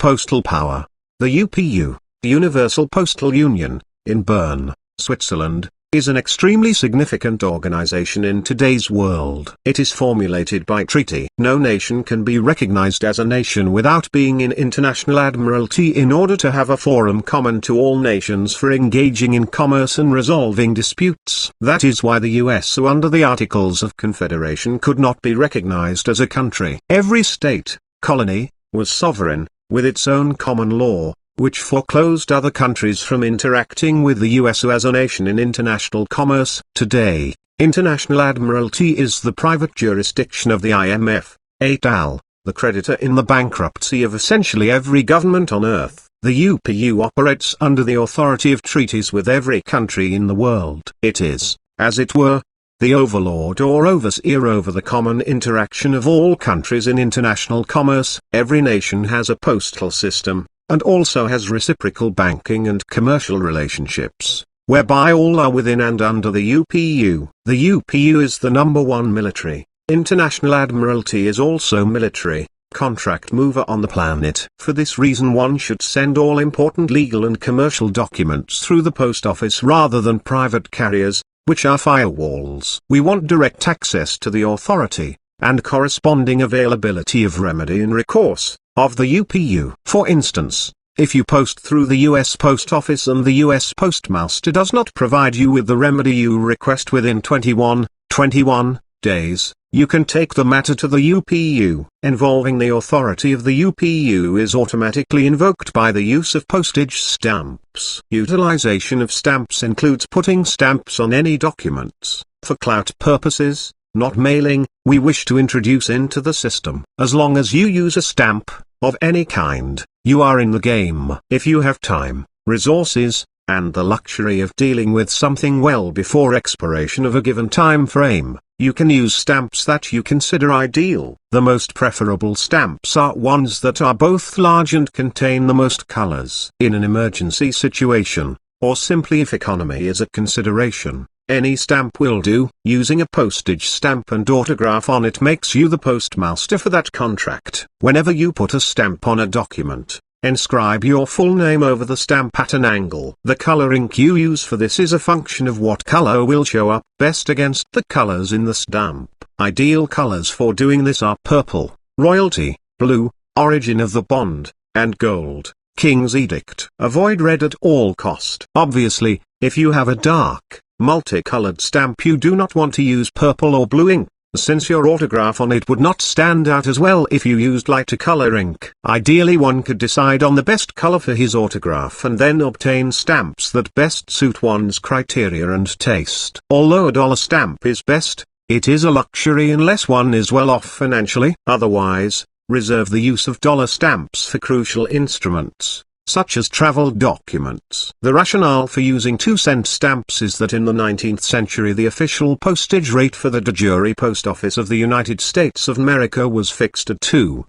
Postal Power. The UPU, Universal Postal Union, in Bern, Switzerland, is an extremely significant organization in today's world. It is formulated by treaty. No nation can be recognized as a nation without being in international admiralty in order to have a forum common to all nations for engaging in commerce and resolving disputes. That is why the US, under the Articles of Confederation, could not be recognized as a country. Every state, colony, was sovereign, with its own common law, which foreclosed other countries from interacting with the US as a nation in international commerce. Today, international admiralty is the private jurisdiction of the IMF, et al., the creditor in the bankruptcy of essentially every government on Earth. The UPU operates under the authority of treaties with every country in the world. It is, as it were, the overlord or overseer over the common interaction of all countries in international commerce. Every nation has a postal system, and also has reciprocal banking and commercial relationships, whereby all are within and under the UPU. The UPU is the #1 military, international admiralty is also military, contract mover on the planet. For this reason one should send all important legal and commercial documents through the post office rather than private carriers, which are firewalls. We want direct access to the authority, and corresponding availability of remedy and recourse, of the UPU. For instance, if you post through the US Post Office and the US Postmaster does not provide you with the remedy you request within 21 days, you can take the matter to the UPU. Involving the authority of the UPU is automatically invoked by the use of postage stamps. Utilization of stamps includes putting stamps on any documents. For clout purposes, not mailing, we wish to introduce into the system. As long as you use a stamp, of any kind, you are in the game. If you have time, resources, and the luxury of dealing with something well before expiration of a given time frame, you can use stamps that you consider ideal. The most preferable stamps are ones that are both large and contain the most colors. In an emergency situation, or simply if economy is a consideration, any stamp will do. Using a postage stamp and autograph on it makes you the postmaster for that contract. Whenever you put a stamp on a document, inscribe your full name over the stamp at an angle. The color ink you use for this is a function of what color will show up best against the colors in the stamp. Ideal colors for doing this are purple, royalty, blue, origin of the bond, and gold, King's Edict. Avoid red at all cost. Obviously, if you have a dark, multicolored stamp you do not want to use purple or blue ink, since your autograph on it would not stand out as well if you used lighter color ink. Ideally one could decide on the best color for his autograph and then obtain stamps that best suit one's criteria and taste. Although a dollar stamp is best, it is a luxury unless one is well off financially. Otherwise, reserve the use of dollar stamps for crucial instruments, such as travel documents. The rationale for using 2-cent stamps is that in the 19th century the official postage rate for the de jure post office of the United States of America was fixed at 2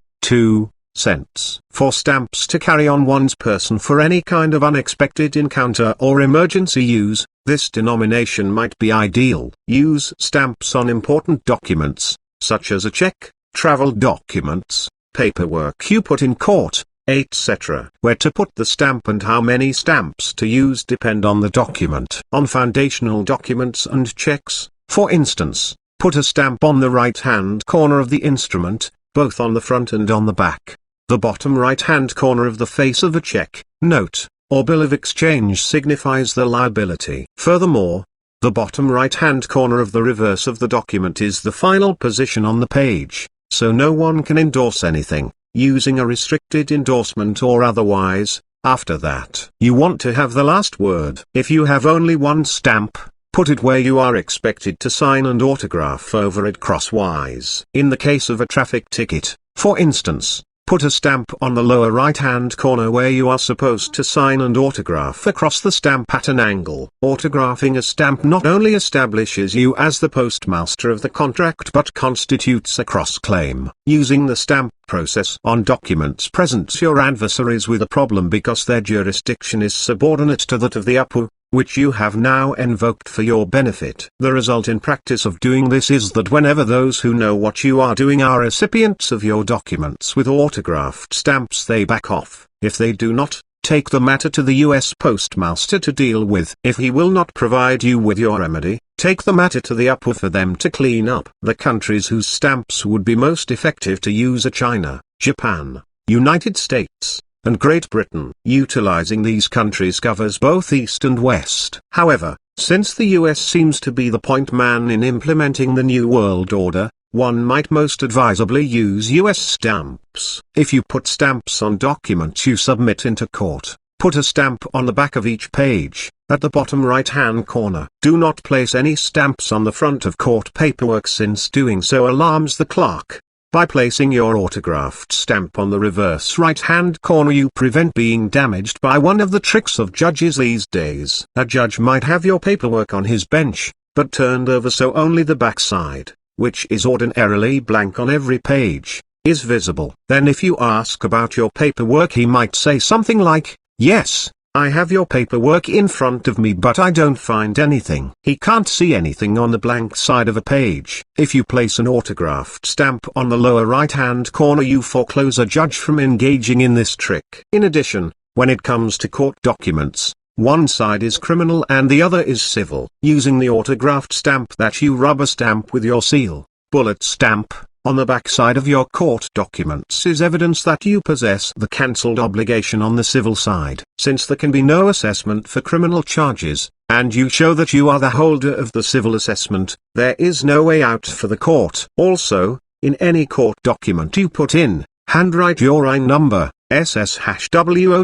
cents. For stamps to carry on one's person for any kind of unexpected encounter or emergency use, this denomination might be ideal. Use stamps on important documents, such as a check, travel documents, paperwork you put in court, etc. Where to put the stamp and how many stamps to use depend on the document. On foundational documents and checks, for instance, put a stamp on the right-hand corner of the instrument, both on the front and on the back. The bottom right-hand corner of the face of a check, note, or bill of exchange signifies the liability. Furthermore, the bottom right-hand corner of the reverse of the document is the final position on the page, so no one can endorse anything, using a restricted endorsement or otherwise, after that. You want to have the last word. If you have only one stamp, put it where you are expected to sign and autograph over it crosswise. In the case of a traffic ticket, for instance, put a stamp on the lower right-hand corner where you are supposed to sign and autograph across the stamp at an angle. Autographing a stamp not only establishes you as the postmaster of the contract but constitutes a cross-claim. Using the stamp process on documents presents your adversaries with a problem because their jurisdiction is subordinate to that of the UPU, which you have now invoked for your benefit. The result in practice of doing this is that whenever those who know what you are doing are recipients of your documents with autographed stamps, they back off. If they do not, take the matter to the U.S. Postmaster to deal with. If he will not provide you with your remedy, take the matter to the UPA for them to clean up. The countries whose stamps would be most effective to use are China, Japan, United States, and Great Britain. Utilizing these countries covers both East and West. However, since the US seems to be the point man in implementing the New World Order, one might most advisably use US stamps. If you put stamps on documents you submit into court, put a stamp on the back of each page, at the bottom right-hand corner. Do not place any stamps on the front of court paperwork, since doing so alarms the clerk. By placing your autographed stamp on the reverse right-hand corner you prevent being damaged by one of the tricks of judges these days. A judge might have your paperwork on his bench, but turned over so only the backside, which is ordinarily blank on every page, is visible. Then if you ask about your paperwork he might say something like, "Yes, I have your paperwork in front of me but I don't find anything." He can't see anything on the blank side of a page. If you place an autographed stamp on the lower right-hand corner you foreclose a judge from engaging in this trick. In addition, when it comes to court documents, one side is criminal and the other is civil. Using the autographed stamp that you rubber stamp with your seal, bullet stamp, on the back side of your court documents is evidence that you possess the cancelled obligation on the civil side. Since there can be no assessment for criminal charges, and you show that you are the holder of the civil assessment, there is no way out for the court. Also, in any court document you put in, handwrite your I number, SS-WO-,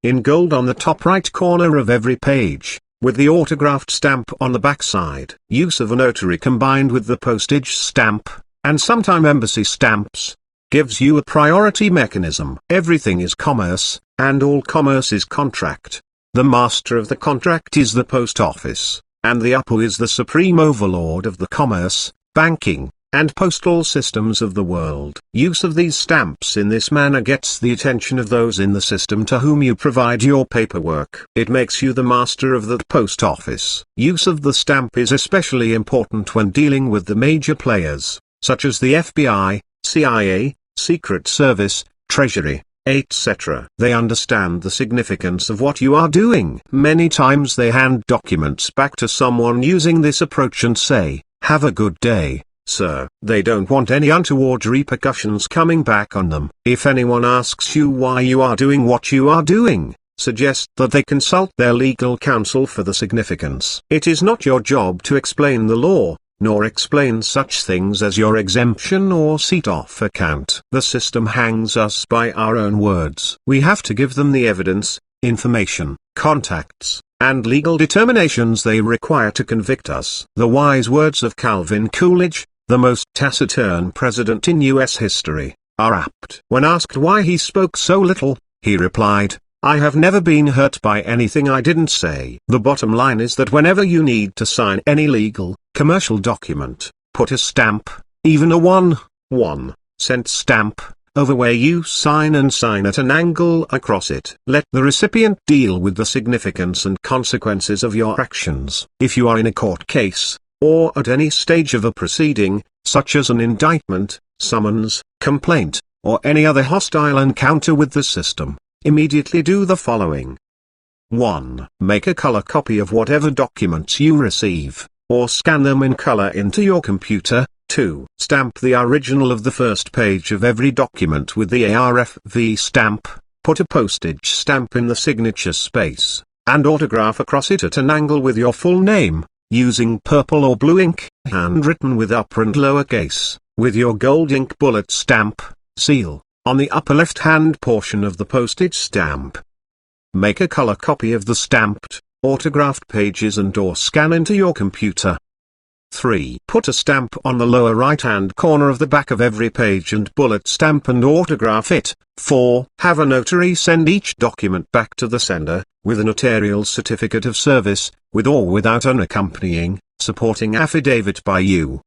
in gold on the top right corner of every page, with the autographed stamp on the back side. Use of a notary combined with the postage stamp, and sometime embassy stamps, gives you a priority mechanism. Everything is commerce, and all commerce is contract. The master of the contract is the post office, and the UPA is the supreme overlord of the commerce, banking, and postal systems of the world. Use of these stamps in this manner gets the attention of those in the system to whom you provide your paperwork. It makes you the master of the post office. Use of the stamp is especially important when dealing with the major players, such as the FBI, CIA, Secret Service, Treasury, etc. They understand the significance of what you are doing. Many times they hand documents back to someone using this approach and say, "Have a good day, sir." They don't want any untoward repercussions coming back on them. If anyone asks you why you are doing what you are doing, suggest that they consult their legal counsel for the significance. It is not your job to explain the law, nor explain such things as your exemption or set-off account. The system hangs us by our own words. We have to give them the evidence, information, contacts, and legal determinations they require to convict us. The wise words of Calvin Coolidge, the most taciturn president in U.S. history, are apt. When asked why he spoke so little, he replied, "I have never been hurt by anything I didn't say." The bottom line is that whenever you need to sign any legal, commercial document, put a stamp, even a 1 stamp, over where you sign and sign at an angle across it. Let the recipient deal with the significance and consequences of your actions. If you are in a court case, or at any stage of a proceeding, such as an indictment, summons, complaint, or any other hostile encounter with the system, immediately do the following. 1. Make a color copy of whatever documents you receive, or scan them in color into your computer. 2. Stamp the original of the first page of every document with the ARFV stamp, put a postage stamp in the signature space, and autograph across it at an angle with your full name, using purple or blue ink, handwritten with upper and lower case, with your gold ink bullet stamp, seal, on the upper left-hand portion of the postage stamp. Make a color copy of the stamped, autographed pages and/or scan into your computer. 3. Put a stamp on the lower right-hand corner of the back of every page and bullet stamp and autograph it. 4. Have a notary send each document back to the sender, with a notarial certificate of service, with or without an accompanying, supporting affidavit by you.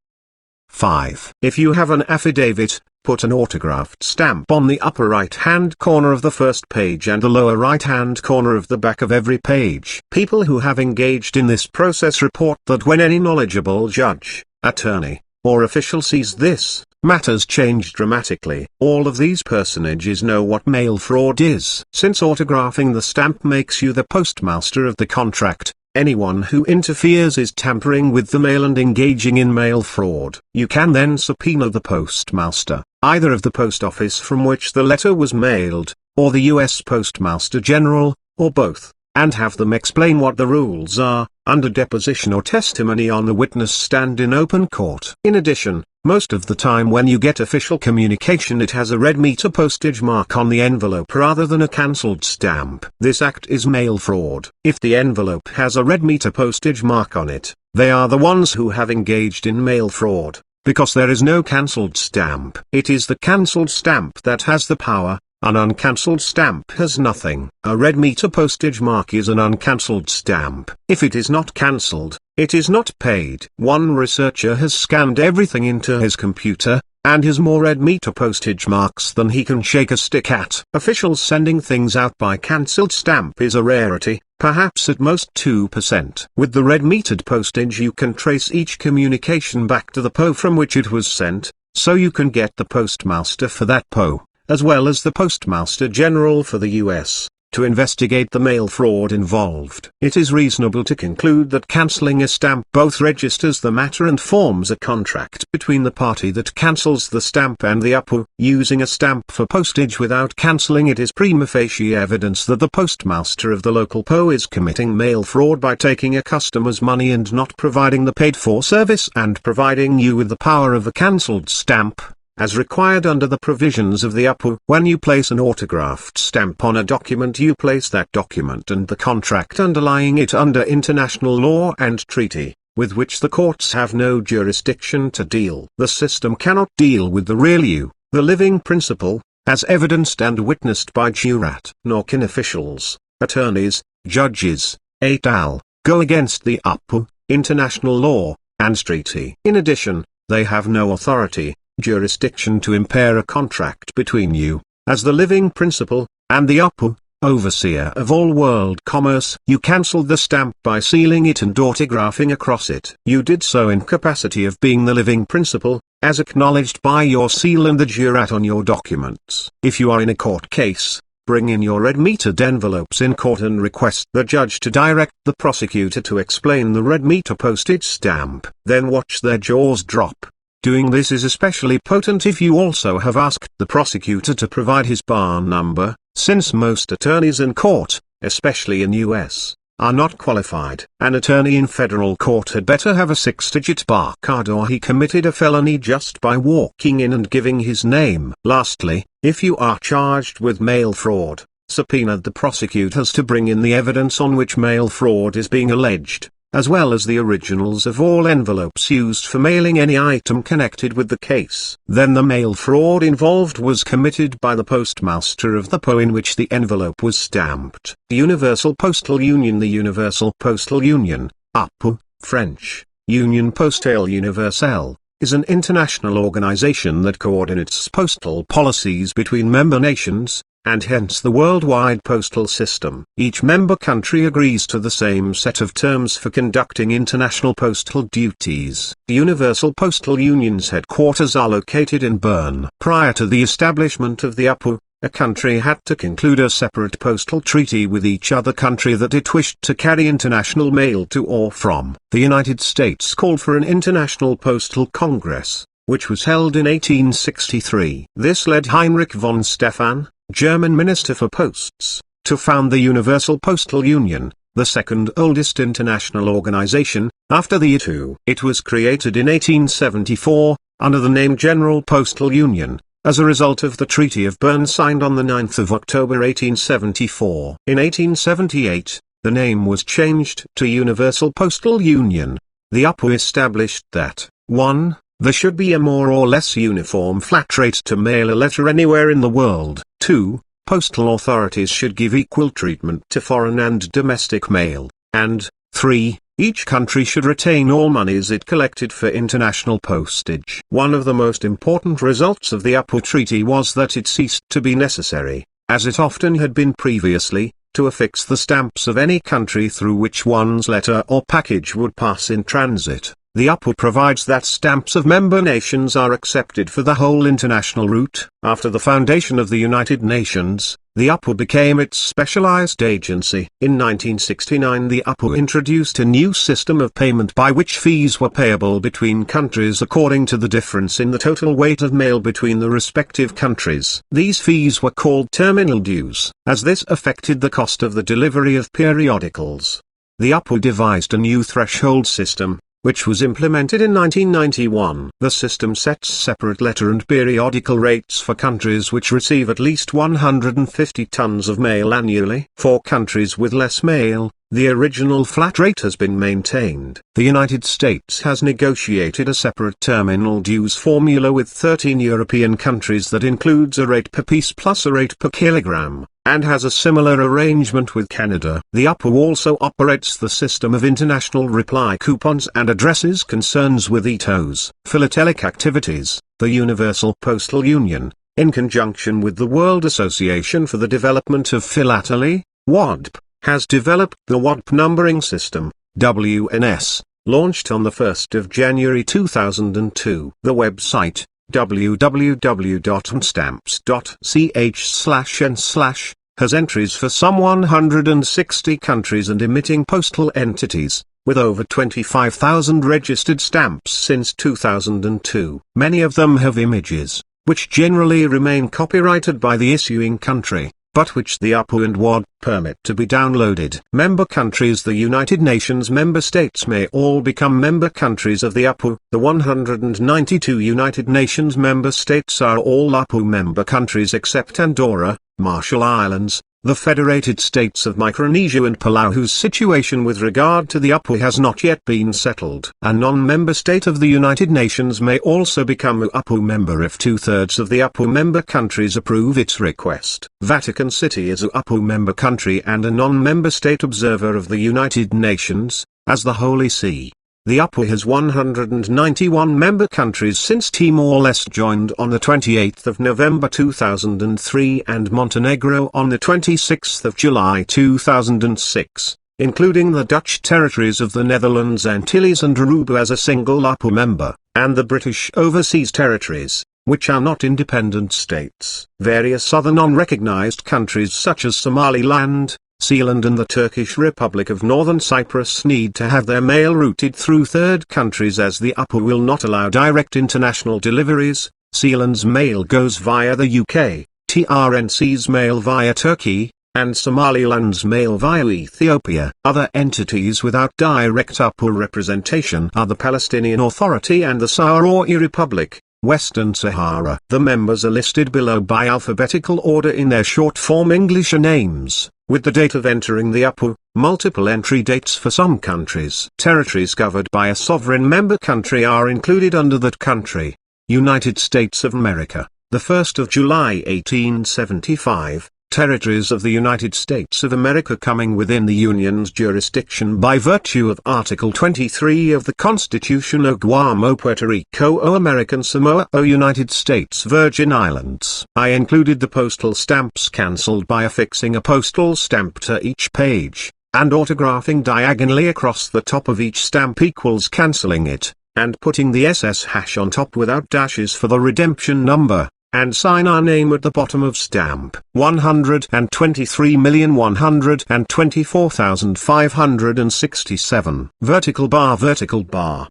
5. If you have an affidavit, Put an autographed stamp on the upper right-hand corner of the first page and the lower right-hand corner of the back of every page. People who have engaged in this process report that when any knowledgeable judge, attorney, or official sees this, matters change dramatically. All of these personages know what mail fraud is. Since autographing the stamp makes you the postmaster of the contract, anyone who interferes is tampering with the mail and engaging in mail fraud. You can then subpoena the postmaster, either of the post office from which the letter was mailed, or the U.S. Postmaster General, or both, and have them explain what the rules are, under deposition or testimony on the witness stand in open court. In addition, most of the time when you get official communication it has a red meter postage mark on the envelope rather than a cancelled stamp. This act is mail fraud. If the envelope has a red meter postage mark on it, they are the ones who have engaged in mail fraud, because there is no cancelled stamp. It is the cancelled stamp that has the power. An uncancelled stamp has nothing. A red meter postage mark is an uncancelled stamp. If it is not cancelled, it is not paid. One researcher has scanned everything into his computer, and has more red meter postage marks than he can shake a stick at. Officials sending things out by cancelled stamp is a rarity, perhaps at most 2%. With the red metered postage you can trace each communication back to the PO from which it was sent, so you can get the postmaster for that PO, as well as the Postmaster General for the U.S., to investigate the mail fraud involved. It is reasonable to conclude that cancelling a stamp both registers the matter and forms a contract between the party that cancels the stamp and the UPO. Using a stamp for postage without cancelling it is prima facie evidence that the postmaster of the local PO is committing mail fraud by taking a customer's money and not providing the paid-for service and providing you with the power of a cancelled stamp, as required under the provisions of the UPO. When you place an autographed stamp on a document you place that document and the contract underlying it under international law and treaty, with which the courts have no jurisdiction to deal. The system cannot deal with the real you, the living principle, as evidenced and witnessed by jurat. Nor can officials, attorneys, judges, et al., go against the UPO, international law, and treaty. In addition, they have no authority, jurisdiction to impair a contract between you, as the living principle, and the UPO, overseer of all world commerce. You cancelled the stamp by sealing it and autographing across it. You did so in capacity of being the living principle, as acknowledged by your seal and the jurat on your documents. If you are in a court case, bring in your red metered envelopes in court and request the judge to direct the prosecutor to explain the red meter postage stamp. Then watch their jaws drop. Doing this is especially potent if you also have asked the prosecutor to provide his bar number, since most attorneys in court, especially in US, are not qualified. An attorney in federal court had better have a 6-digit bar card or he committed a felony just by walking in and giving his name. Lastly, if you are charged with mail fraud, subpoena the prosecutors to bring in the evidence on which mail fraud is being alleged, as well as the originals of all envelopes used for mailing any item connected with the case. Then the mail fraud involved was committed by the postmaster of the PO in which the envelope was stamped. The Universal Postal Union. The Universal Postal Union, UPO, French, Union Postale Universelle, is an international organization that coordinates postal policies between member nations, and hence the worldwide postal system. Each member country agrees to the same set of terms for conducting international postal duties. The Universal Postal Union's headquarters are located in Bern. Prior to the establishment of the UPO, a country had to conclude a separate postal treaty with each other country that it wished to carry international mail to or from. The United States called for an International Postal Congress, which was held in 1863. This led Heinrich von Stefan, German Minister for Posts, to found the Universal Postal Union, the second oldest international organization, after the UTO. It was created in 1874, under the name General Postal Union, as a result of the Treaty of Bern signed on the 9th of October 1874. In 1878, the name was changed to Universal Postal Union. The UPO established that, 1. There should be a more or less uniform flat rate to mail a letter anywhere in the world. 2. Postal authorities should give equal treatment to foreign and domestic mail. And 3. Each country should retain all monies it collected for international postage. One of the most important results of the UPU Treaty was that it ceased to be necessary, as it often had been previously, to affix the stamps of any country through which one's letter or package would pass in transit. The UPU provides that stamps of member nations are accepted for the whole international route. After the foundation of the United Nations, the UPU became its specialized agency. In 1969 the UPU introduced a new system of payment by which fees were payable between countries according to the difference in the total weight of mail between the respective countries. These fees were called terminal dues, as this affected the cost of the delivery of periodicals. The UPU devised a new threshold system, which was implemented in 1991. The system sets separate letter and periodical rates for countries which receive at least 150 tons of mail annually. For countries with less mail, the original flat rate has been maintained. The United States has negotiated a separate terminal dues formula with 13 European countries that includes a rate per piece plus a rate per kilogram, and has a similar arrangement with Canada. The UPU also operates the system of international reply coupons and addresses concerns with ETOs. Philatelic activities. The Universal Postal Union, in conjunction with the World Association for the Development of Philately, WADP, has developed the WADP numbering system, WNS, launched on the 1st of January 2002. The website, www.stamps.ch/n/, has entries for some 160 countries and emitting postal entities, with over 25,000 registered stamps since 2002. Many of them have images, which generally remain copyrighted by the issuing country, but which the UPU and WADP permit to be downloaded. Member countries. The United Nations member states may all become member countries of the UPU. The 192 United Nations member states are all UPU member countries except Andorra, Marshall Islands, the Federated States of Micronesia and Palau, whose situation with regard to the UPU has not yet been settled. A non-member state of the United Nations may also become a UPU member if 2/3 of the UPU member countries approve its request. Vatican City is a UPU member country and a non-member state observer of the United Nations, as the Holy See. The UPU has 191 member countries since Timor-Leste joined on the 28th of November 2003 and Montenegro on the 26th of July 2006, including the Dutch territories of the Netherlands, Antilles and Aruba as a single UPU member, and the British Overseas Territories, which are not independent states. Various other non-recognized countries such as Somaliland, Sealand and the Turkish Republic of Northern Cyprus need to have their mail routed through third countries as the UPU will not allow direct international deliveries. Sealand's mail goes via the UK, TRNC's mail via Turkey, and Somaliland's mail via Ethiopia. Other entities without direct UPU representation are the Palestinian Authority and the Sahrawi Republic, Western Sahara. The members are listed below by alphabetical order in their short-form English names, with the date of entering the UPU, multiple entry dates for some countries. Territories covered by a sovereign member country are included under that country. United States of America, the 1st of July 1875. Territories of the United States of America coming within the Union's jurisdiction by virtue of Article 23 of the Constitution of Guam o Puerto Rico o American Samoa o United States Virgin Islands. I included the postal stamps cancelled by affixing a postal stamp to each page, and autographing diagonally across the top of each stamp equals cancelling it, and putting the SS hash on top without dashes for the redemption number, and sign our name at the bottom of stamp. 123,124,567. Vertical bar. Vertical bar.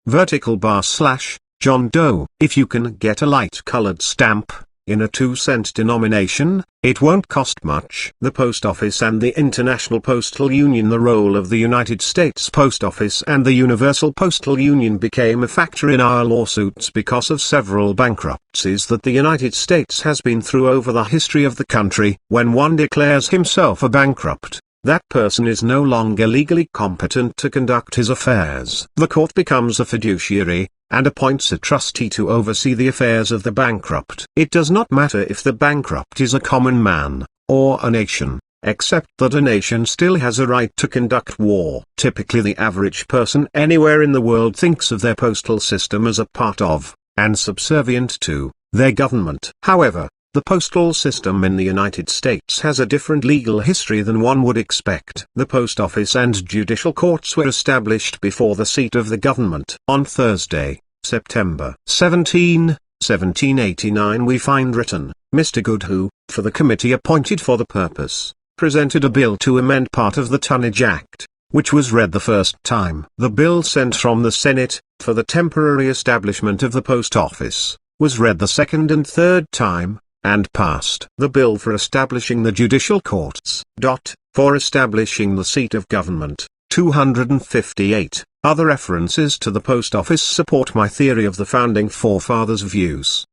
Vertical bar / John Doe. If you can get a light-colored stamp, in a 2-cent denomination, it won't cost much. The Post Office and the International Postal Union. The role of the United States Post Office and the Universal Postal Union became a factor in our lawsuits because of several bankruptcies that the United States has been through over the history of the country. When one declares himself a bankrupt, that person is no longer legally competent to conduct his affairs. The court becomes a fiduciary, and appoints a trustee to oversee the affairs of the bankrupt. It does not matter if the bankrupt is a common man, or a nation. except that a nation still has a right to conduct war. Typically the average person anywhere in the world thinks of their postal system as a part of, and subservient to, their government. However, the postal system in the United States has a different legal history than one would expect. The post office and judicial courts were established before the seat of the government. On Thursday, September 17, 1789 we find written, Mr. Good who, for the committee appointed for the purpose, presented a bill to amend part of the Tonnage Act, which was read the first time. The bill sent from the Senate, for the temporary establishment of the post office, was read the second and third time, and passed. The bill for establishing the judicial courts. For establishing the seat of government, 258. Other references to the post office support my theory of the founding forefathers' views.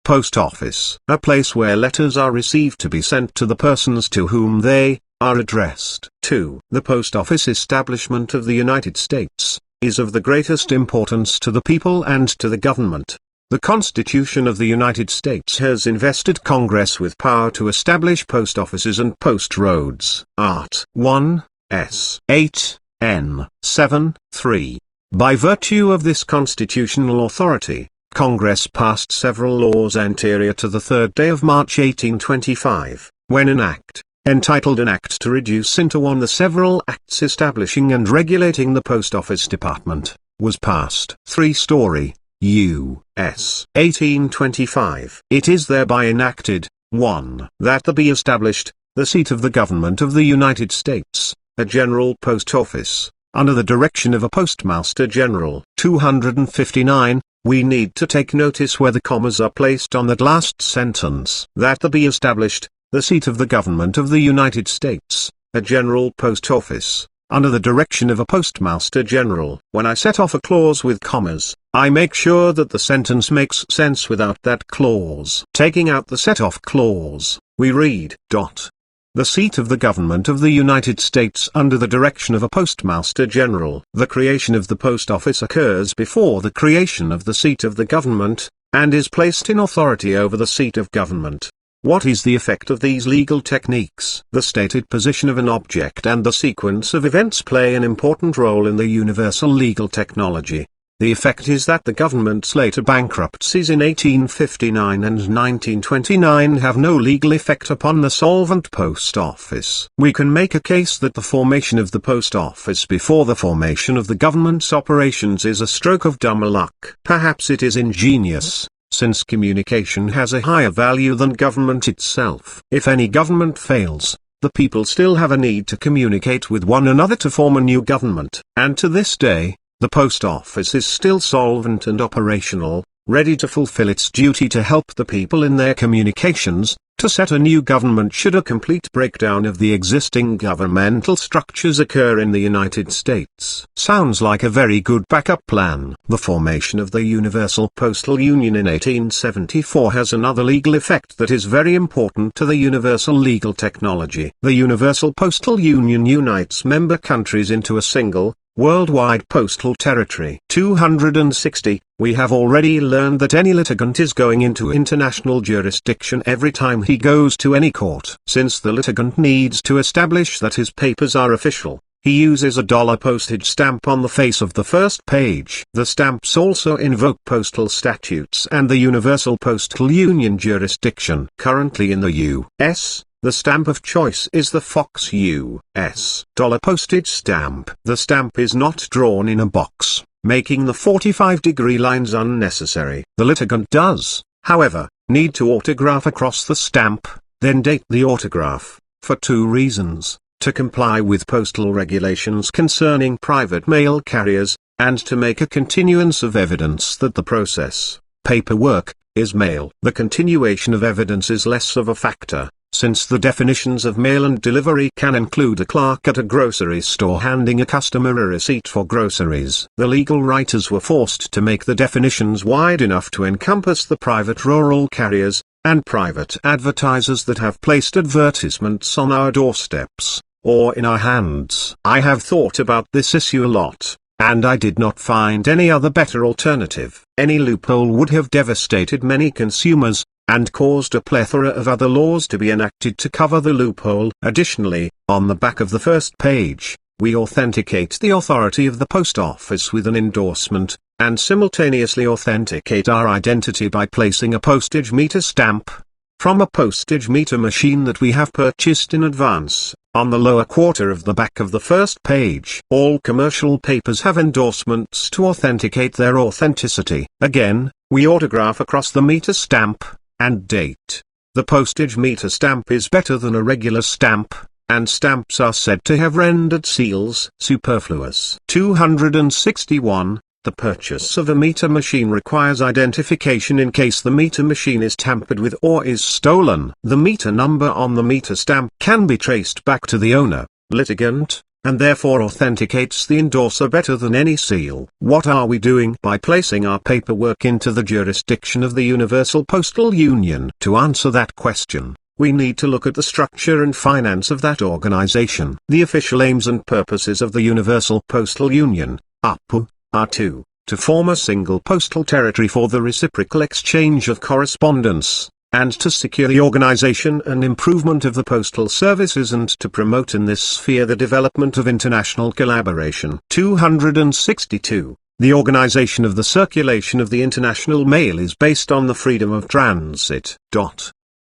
Post office. A place where letters are received to be sent to the persons to whom they are addressed. 2. The post office establishment of the United States is of the greatest importance to the people and to the government. The Constitution of the United States has invested Congress with power to establish post offices and post roads. Art. 1, S. 8, N. 7, 3. By virtue of this constitutional authority, Congress passed several laws anterior to the 3rd day of March 1825, when an act, entitled An Act to Reduce into One the Several Acts Establishing and Regulating the Post Office Department, was passed. 3-story. U.S. 1825. It is thereby enacted, 1. That there be established, the seat of the government of the United States, a general post office, under the direction of a postmaster general. 259. We need to take notice where the commas are placed on that last sentence. That there be established, the seat of the government of the United States, a general post office, under the direction of a postmaster general. When I set off a clause with commas, I make sure that the sentence makes sense without that clause. Taking out the set-off clause, we read, The seat of the government of the United States under the direction of a postmaster general. The creation of the post office occurs before the creation of the seat of the government, and is placed in authority over the seat of government. What is the effect of these legal techniques? The stated position of an object and the sequence of events play an important role in the universal legal technology. The effect is that the government's later bankruptcies in 1859 and 1929 have no legal effect upon the solvent post office. We can make a case that the formation of the post office before the formation of the government's operations is a stroke of dumb luck. Perhaps it is ingenious, since communication has a higher value than government itself. If any government fails, the people still have a need to communicate with one another to form a new government. And to this day, the post office is still solvent and operational, ready to fulfill its duty to help the people in their communications. To set a new government should a complete breakdown of the existing governmental structures occur in the United States. Sounds like a very good backup plan. The formation of the Universal Postal Union in 1874 has another legal effect that is very important to the universal legal technology. The Universal Postal Union unites member countries into a single, worldwide postal territory. 260. We have already learned that any litigant is going into international jurisdiction every time he goes to any court. Since the litigant needs to establish that his papers are official, he uses a dollar postage stamp on the face of the first page. The stamps also invoke postal statutes and the Universal Postal Union jurisdiction. Currently in the U.S., the stamp of choice is the Fox U.S. dollar postage stamp. The stamp is not drawn in a box, making the 45-degree lines unnecessary. The litigant does, however, need to autograph across the stamp, then date the autograph, for 2 reasons: to comply with postal regulations concerning private mail carriers, and to make a continuance of evidence that the process, paperwork, is mail. The continuation of evidence is less of a factor, since the definitions of mail and delivery can include a clerk at a grocery store handing a customer a receipt for groceries. The legal writers were forced to make the definitions wide enough to encompass the private rural carriers, and private advertisers that have placed advertisements on our doorsteps, or in our hands. I have thought about this issue a lot, and I did not find any other better alternative. Any loophole would have devastated many consumers, and caused a plethora of other laws to be enacted to cover the loophole. Additionally, on the back of the first page, we authenticate the authority of the post office with an endorsement, and simultaneously authenticate our identity by placing a postage meter stamp from a postage meter machine that we have purchased in advance on the lower quarter of the back of the first page. All commercial papers have endorsements to authenticate their authenticity. Again, we autograph across the meter stamp and date. The postage meter stamp is better than a regular stamp, and stamps are said to have rendered seals superfluous. 261. The purchase of a meter machine requires identification in case the meter machine is tampered with or is stolen. The meter number on the meter stamp can be traced back to the owner, litigant, and therefore authenticates the endorser better than any seal. What are we doing by placing our paperwork into the jurisdiction of the Universal Postal Union? To answer that question, we need to look at the structure and finance of that organization. The official aims and purposes of the Universal Postal Union, UPU, are to form a single postal territory for the reciprocal exchange of correspondence, and to secure the organization and improvement of the postal services, and to promote in this sphere the development of international collaboration. 262. The organization of the circulation of the international mail is based on the freedom of transit.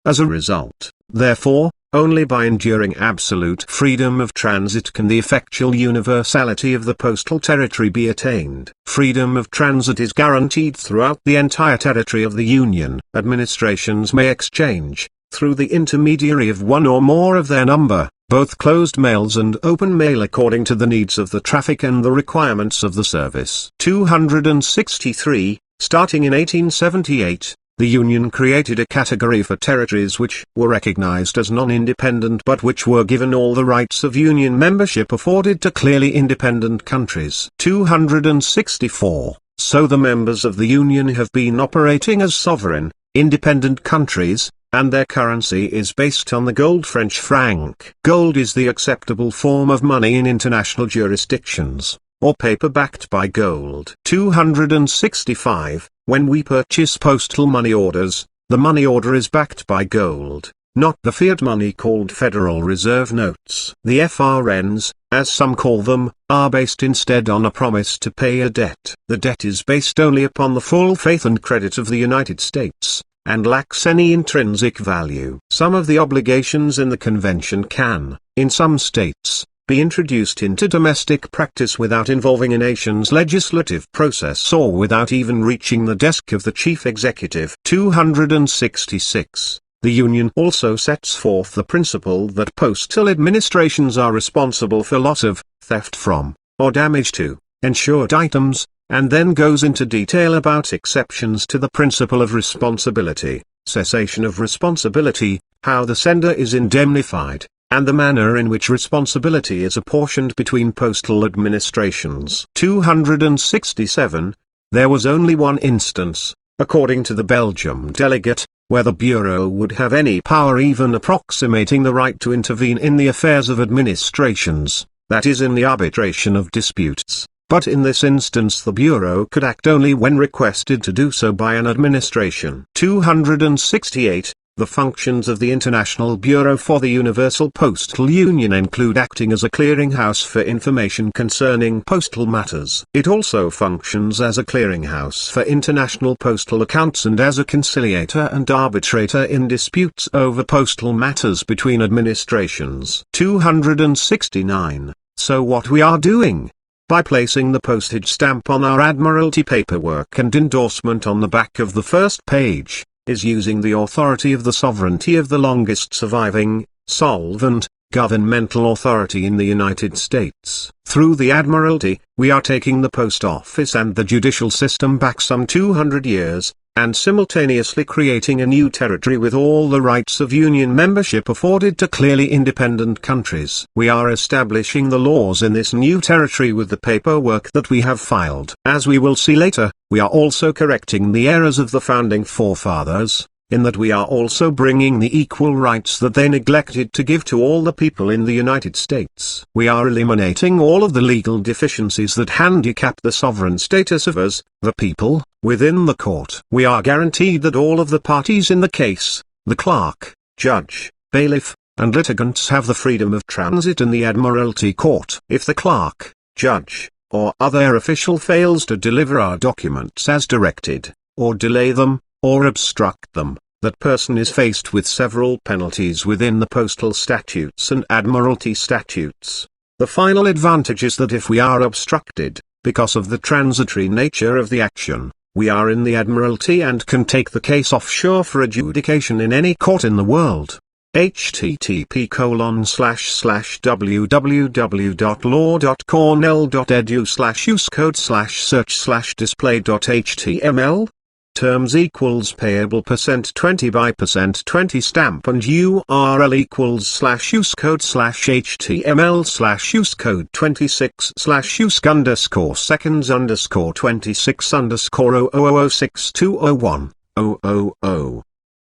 As a result, therefore, only by enduring absolute freedom of transit can the effectual universality of the postal territory be attained. Freedom of transit is guaranteed throughout the entire territory of the Union. Administrations may exchange, through the intermediary of one or more of their number, both closed mails and open mail according to the needs of the traffic and the requirements of the service. 263. Starting in 1878, the Union created a category for territories which were recognized as non-independent but which were given all the rights of Union membership afforded to clearly independent countries. 264. So the members of the Union have been operating as sovereign, independent countries, and their currency is based on the gold French franc. Gold is the acceptable form of money in international jurisdictions, or paper backed by gold. 265. When we purchase postal money orders, the money order is backed by gold, not the fiat money called Federal Reserve notes. The FRNs, as some call them, are based instead on a promise to pay a debt. The debt is based only upon the full faith and credit of the United States, and lacks any intrinsic value. Some of the obligations in the convention can, in some states, be introduced into domestic practice without involving a nation's legislative process or without even reaching the desk of the chief executive. 266. The Union also sets forth the principle that postal administrations are responsible for loss of, theft from, or damage to, insured items, and then goes into detail about exceptions to the principle of responsibility, cessation of responsibility, how the sender is indemnified, and the manner in which responsibility is apportioned between postal administrations. 267. There was only one instance, according to the Belgium delegate, where the Bureau would have any power even approximating the right to intervene in the affairs of administrations, that is in the arbitration of disputes. But in this instance the Bureau could act only when requested to do so by an administration. 268. The functions of the International Bureau for the Universal Postal Union include acting as a clearinghouse for information concerning postal matters. It also functions as a clearinghouse for international postal accounts and as a conciliator and arbitrator in disputes over postal matters between administrations. 269. So what we are doing? By placing the postage stamp on our Admiralty paperwork and endorsement on the back of the first page, is using the authority of the sovereignty of the longest surviving, solvent, governmental authority in the United States. Through the Admiralty, we are taking the post office and the judicial system back some 200 years, and simultaneously creating a new territory with all the rights of Union membership afforded to clearly independent countries. We are establishing the laws in this new territory with the paperwork that we have filed. As we will see later, we are also correcting the errors of the founding forefathers, in that we are also bringing the equal rights that they neglected to give to all the people in the United States. We are eliminating all of the legal deficiencies that handicap the sovereign status of us, the people, within the court. We are guaranteed that all of the parties in the case, the clerk, judge, bailiff, and litigants have the freedom of transit in the Admiralty Court. If the clerk, judge, or other official fails to deliver our documents as directed, or delay them, or obstruct them, that person is faced with several penalties within the postal statutes and Admiralty statutes. The final advantage is that if we are obstructed, because of the transitory nature of the action, we are in the Admiralty and can take the case offshore for adjudication in any court in the world. http://www.law.cornell.edu/usecode/search/display.html Terms equals payable %20 by %20 stamp and URL equals /usecode/html/usecode26/use_seconds_0006201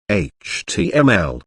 HTML.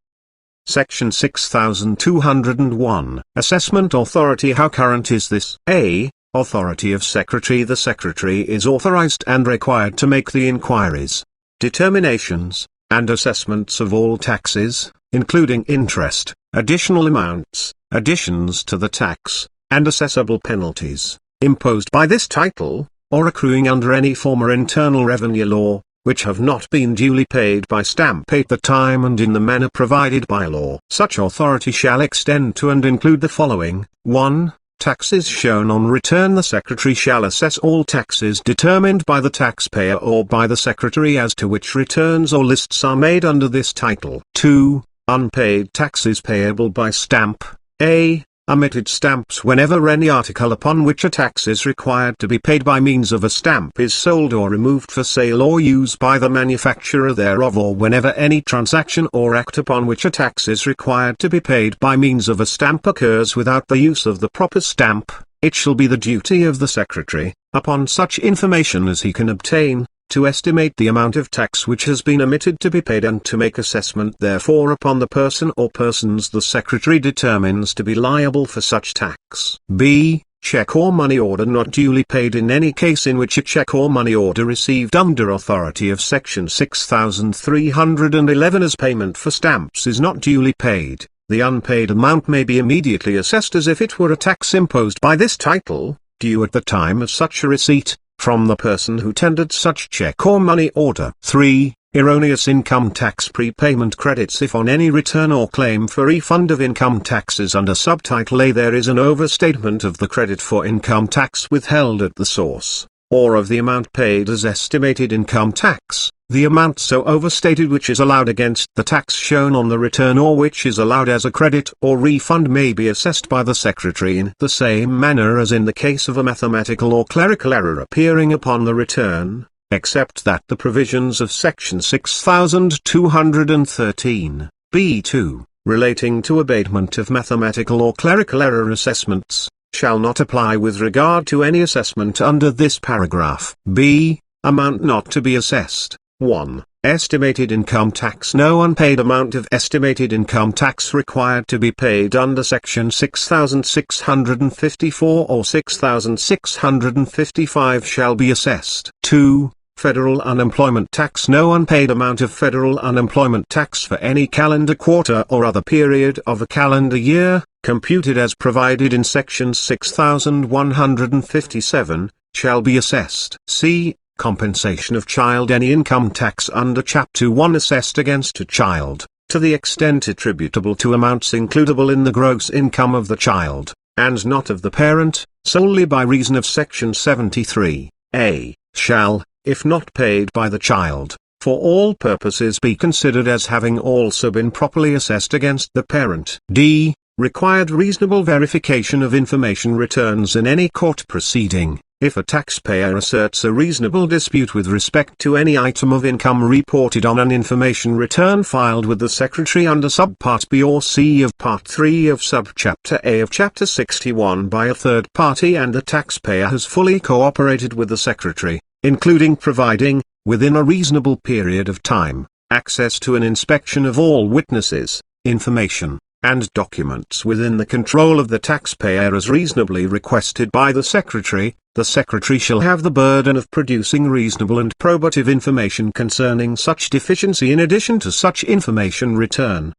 Section 6201. Assessment Authority. How current is this? A. Authority of Secretary. The Secretary is authorized and required to make the inquiries, determinations, and assessments of all taxes, including interest, additional amounts, additions to the tax, and assessable penalties, imposed by this title, or accruing under any former internal revenue law, which have not been duly paid by stamp at the time and in the manner provided by law. Such authority shall extend to and include the following: 1. Taxes shown on return. The Secretary shall assess all taxes determined by the taxpayer or by the Secretary as to which returns or lists are made under this title. 2. Unpaid taxes payable by stamp. A. Omitted stamps. Whenever any article upon which a tax is required to be paid by means of a stamp is sold or removed for sale or use by the manufacturer thereof, or whenever any transaction or act upon which a tax is required to be paid by means of a stamp occurs without the use of the proper stamp, it shall be the duty of the Secretary, upon such information as he can obtain, to estimate the amount of tax which has been omitted to be paid and to make assessment therefor upon the person or persons the Secretary determines to be liable for such tax. B. Check or money order not duly paid. In any case in which a check or money order received under authority of Section 6311 as payment for stamps is not duly paid, the unpaid amount may be immediately assessed as if it were a tax imposed by this title, due at the time of such a receipt, from the person who tendered such check or money order. 3. Erroneous income tax prepayment credits. If on any return or claim for refund of income taxes under subtitle A there is an overstatement of the credit for income tax withheld at the source, or of the amount paid as estimated income tax, the amount so overstated which is allowed against the tax shown on the return or which is allowed as a credit or refund may be assessed by the Secretary in the same manner as in the case of a mathematical or clerical error appearing upon the return, except that the provisions of Section 6213, B2, relating to abatement of mathematical or clerical error assessments, shall not apply with regard to any assessment under this paragraph. B. Amount not to be assessed. 1. Estimated income tax. No unpaid amount of estimated income tax required to be paid under Section 6654 or 6655 shall be assessed. 2. Federal unemployment tax. No unpaid amount of federal unemployment tax for any calendar quarter or other period of a calendar year, computed as provided in Section 6157, shall be assessed. C. Compensation of child. Any income tax under Chapter 1 assessed against a child, to the extent attributable to amounts includable in the gross income of the child, and not of the parent, solely by reason of Section 73, A, shall, if not paid by the child, for all purposes be considered as having also been properly assessed against the parent. D. Required reasonable verification of information returns in any court proceeding. If a taxpayer asserts a reasonable dispute with respect to any item of income reported on an information return filed with the Secretary under Subpart B or C of Part 3 of Subchapter A of Chapter 61 by a third party and the taxpayer has fully cooperated with the Secretary, including providing, within a reasonable period of time, access to an inspection of all witnesses, information, and documents within the control of the taxpayer as reasonably requested by the Secretary, the Secretary shall have the burden of producing reasonable and probative information concerning such deficiency in addition to such information return.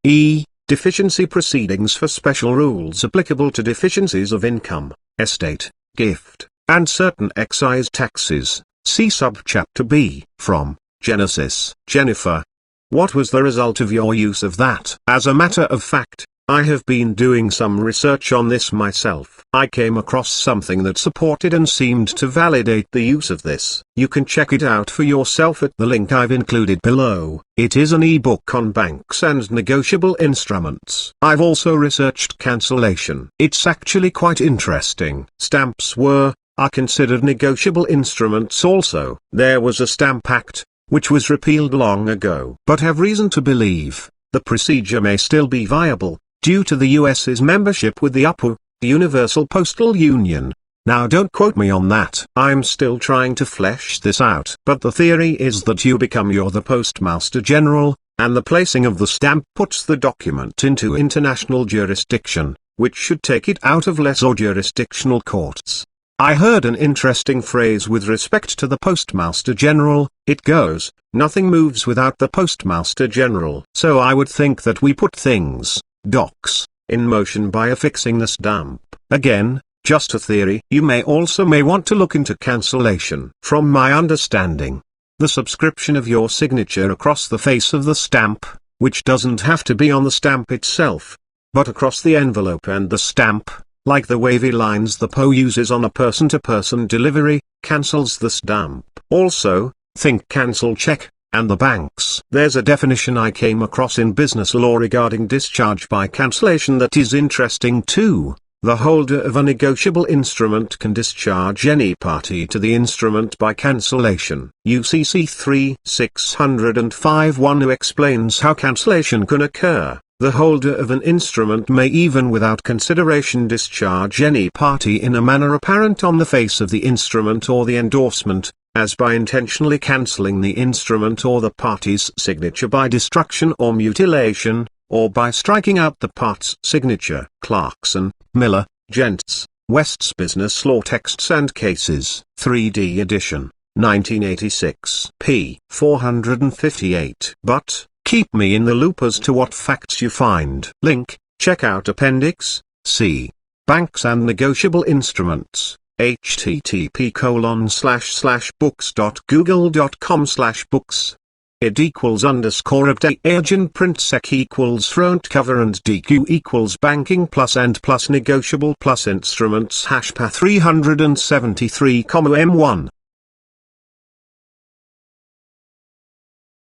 Deficiency proceedings for special rules applicable to deficiencies of income, estate, gift, and certain excise taxes. See subchapter B. From Genesis. Jennifer, what was the result of your use of that? As a matter of fact, I have been doing some research on this myself. I came across something that supported and seemed to validate the use of this. You can check it out for yourself at the link I've included below. It is an ebook on banks and negotiable instruments. I've also researched cancellation. It's actually quite interesting. Stamps are considered negotiable instruments also. There was a Stamp Act, which was repealed long ago, but have reason to believe the procedure may still be viable, due to the US's membership with the UPU, the Universal Postal Union. Now don't quote me on that. I'm still trying to flesh this out. But the theory is that you're the Postmaster General, and the placing of the stamp puts the document into international jurisdiction, which should take it out of lesser jurisdictional courts. I heard an interesting phrase with respect to the Postmaster General. It goes, nothing moves without the Postmaster General. So I would think that we put things, docs, in motion by affixing the stamp. Again, just a theory. You may want to look into cancellation. From my understanding, the subscription of your signature across the face of the stamp, which doesn't have to be on the stamp itself, but across the envelope and the stamp, like the wavy lines the PO uses on a person-to-person delivery, cancels the stamp. Also, think cancel check, and the banks. There's a definition I came across in business law regarding discharge by cancellation that is interesting too. The holder of a negotiable instrument can discharge any party to the instrument by cancellation. UCC 3605(1) explains how cancellation can occur. The holder of an instrument may even without consideration discharge any party in a manner apparent on the face of the instrument or the endorsement, as by intentionally cancelling the instrument or the party's signature by destruction or mutilation, or by striking out the part's signature. Clarkson, Miller, Gents, West's Business Law Texts and Cases, 3D edition, 1986, p. 458. But, keep me in the loop as to what facts you find. Link, check out Appendix C. Banks and Negotiable Instruments, http://books.google.com/books. id =_update agent print sec equals front cover and dq equals banking plus and plus negotiable plus instruments #path 373, M1.